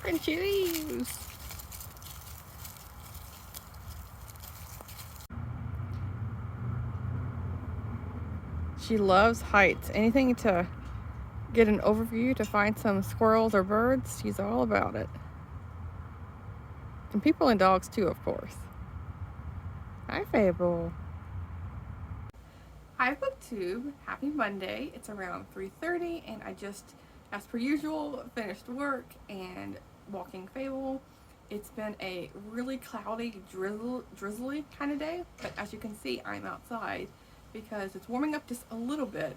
Crunchy leaves. She loves heights. Anything to get an overview, to find some squirrels or birds, she's all about it. And people and dogs too, of course. Hi, Fable. Hi, BookTube. Happy Monday. It's around 3:30, and I just, as per usual, finished work and walking Fable. It's been a really cloudy, drizzly kind of day, but as you can see, I'm outside because it's warming up just a little bit,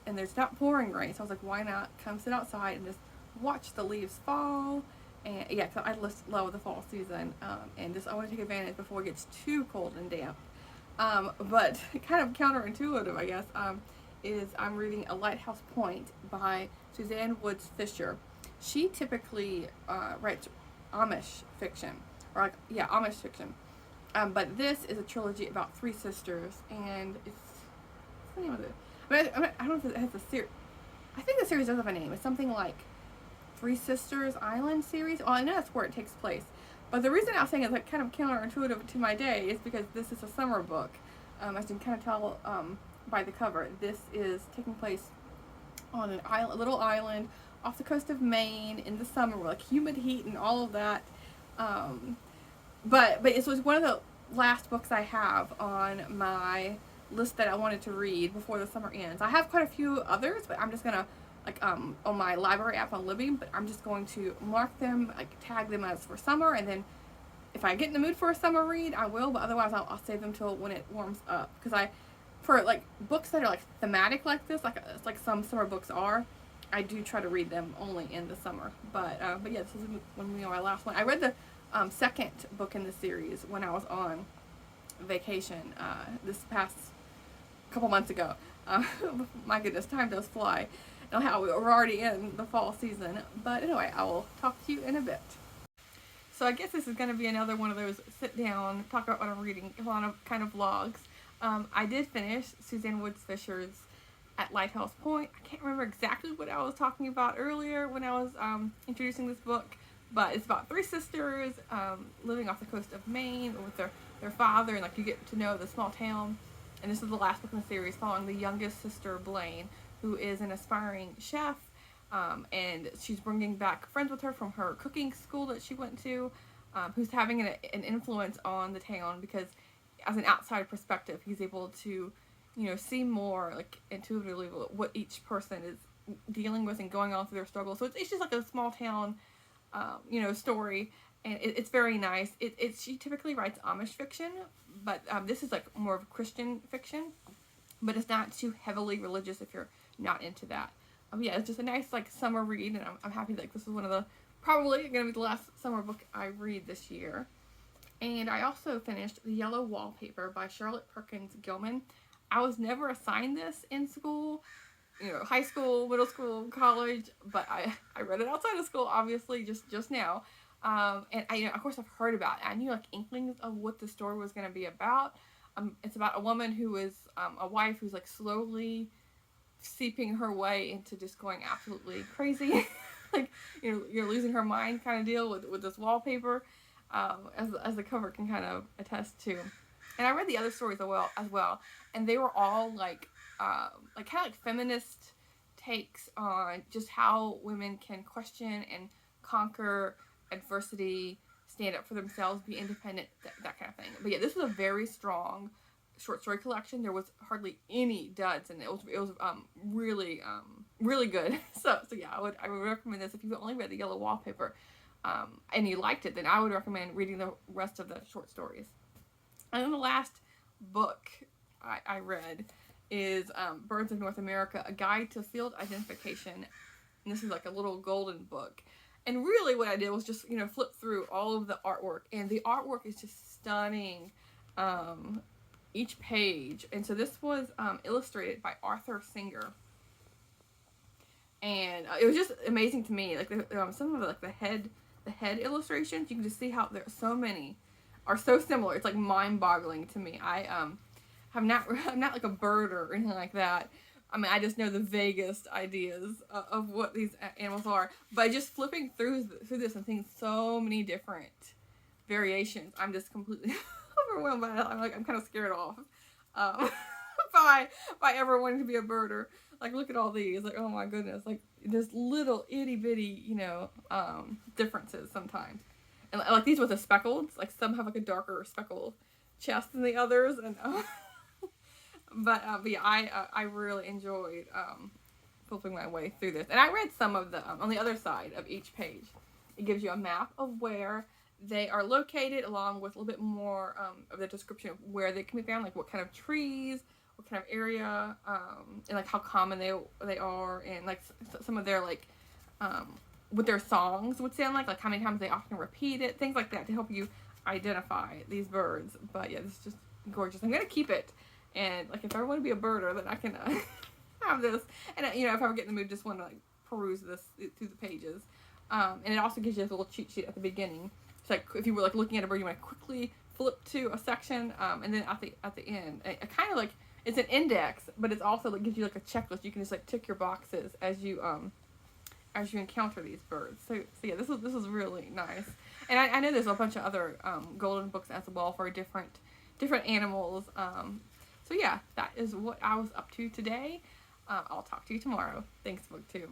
and there's not pouring rain. So I was like, why not come sit outside and just watch the leaves fall? And yeah, cause I love the fall season, and just I want to take advantage before it gets too cold and damp. But kind of counterintuitive, I guess, is I'm reading A Lighthouse Point by Suzanne Woods Fisher. She typically writes Amish fiction, or Amish fiction. But this is a trilogy about three sisters, and what's the name of it? I don't know if it has a series. I think the series does have a name. It's something like Three Sisters Island series. Well, I know that's where it takes place. But the reason I was saying it's like kind of counterintuitive to my day is because this is a summer book. As you can kind of tell by the cover, this is taking place on an island, a little island off the coast of Maine in the summer with like humid heat and all of that. But it was one of the last books I have on my list that I wanted to read before the summer ends. I have quite a few others, but I'm just gonna on my library app on Libby, but I'm just going to mark them, tag them as for summer, and then if I get in the mood for a summer read, I will, but otherwise I'll save them till when it warms up. Because for books that are thematic like this, like some summer books are, I do try to read them only in the summer. But yeah, this is my last one. I read the second book in the series when I was on vacation this past couple months ago. My goodness, time does fly. And how we're already in the fall season. But anyway, I will talk to you in a bit. So I guess this is going to be another one of those sit down, talk about what I'm reading, a lot of kind of vlogs. I did finish Suzanne Woods Fisher's At Lighthouse Point. I can't remember exactly what I was talking about earlier when I was introducing this book, but it's about three sisters living off the coast of Maine with their father, and you get to know the small town. And this is the last book in the series, following the youngest sister, Blaine, who is an aspiring chef. And she's bringing back friends with her from her cooking school that she went to, who's having an influence on the town because, as an outside perspective, he's able to, see more intuitively what each person is dealing with and going on through their struggle. So it's just like a small town, story, and it's very nice. She typically writes Amish fiction, but this is more of Christian fiction, but it's not too heavily religious if you're not into that. Yeah, it's just a nice summer read, and I'm happy this is one of the probably going to be the last summer book I read this year. And I also finished The Yellow Wallpaper by Charlotte Perkins Gilman. I was never assigned this in school, high school, middle school, college, but I read it outside of school, obviously, just now. And I, of course, I've heard about it. I knew inklings of what the story was going to be about. It's about a woman who is a wife who's slowly seeping her way into just going absolutely crazy, you're losing her mind kind of deal with this wallpaper, as the cover can kind of attest to. And I read the other stories as well, and they were all kind of feminist takes on just how women can question and conquer adversity, stand up for themselves, be independent, that kind of thing. But yeah, this was a very strong short story collection. There was hardly any duds, and it was really really good. So yeah, I would recommend this if you only read The Yellow Wallpaper, and you liked it. Then I would recommend reading the rest of the short stories. And then the last book I read is Birds of North America: A Guide to Field Identification. And this is a little golden book. And really, what I did was just flip through all of the artwork, and the artwork is just stunning. Each page, and so this was illustrated by Arthur Singer, and it was just amazing to me. Some of the head illustrations, you can just see how there so many are so similar. It's mind-boggling to me. I'm not a bird or anything like that, I mean, I just know the vaguest ideas of what these animals are. By just flipping through this and seeing so many different variations, I'm just completely overwhelmed by it. I'm kind of scared off um, by ever wanting to be a birder. Like, look at all these. Like, oh my goodness. Like, there's little itty bitty, differences sometimes. And like these with the speckles, like some have like a darker speckled chest than the others, and but yeah, I really enjoyed flipping my way through this, and I read some of the on the other side of each page. It gives you a map of where they are located, along with a little bit more of the description of where they can be found, like what kind of trees, what kind of area, and like how common they are, and like some of their like what their songs would sound like how many times they often repeat it, things like that to help you identify these birds. But yeah, this is just gorgeous. I'm gonna keep it, and like if I want to be a birder, then I can have this. And if I ever get in the mood, just want to like peruse this through the pages. And it also gives you this little cheat sheet at the beginning. So like if you were like looking at a bird, you want to quickly flip to a section, and then at the end, it kind of like it's an index, but it's also like gives you like a checklist. You can just like tick your boxes as you encounter these birds. So yeah, this is really nice. And I know there's a bunch of other golden books as well for different animals. So yeah, that is what I was up to today. I'll talk to you tomorrow. Thanks, BookTube.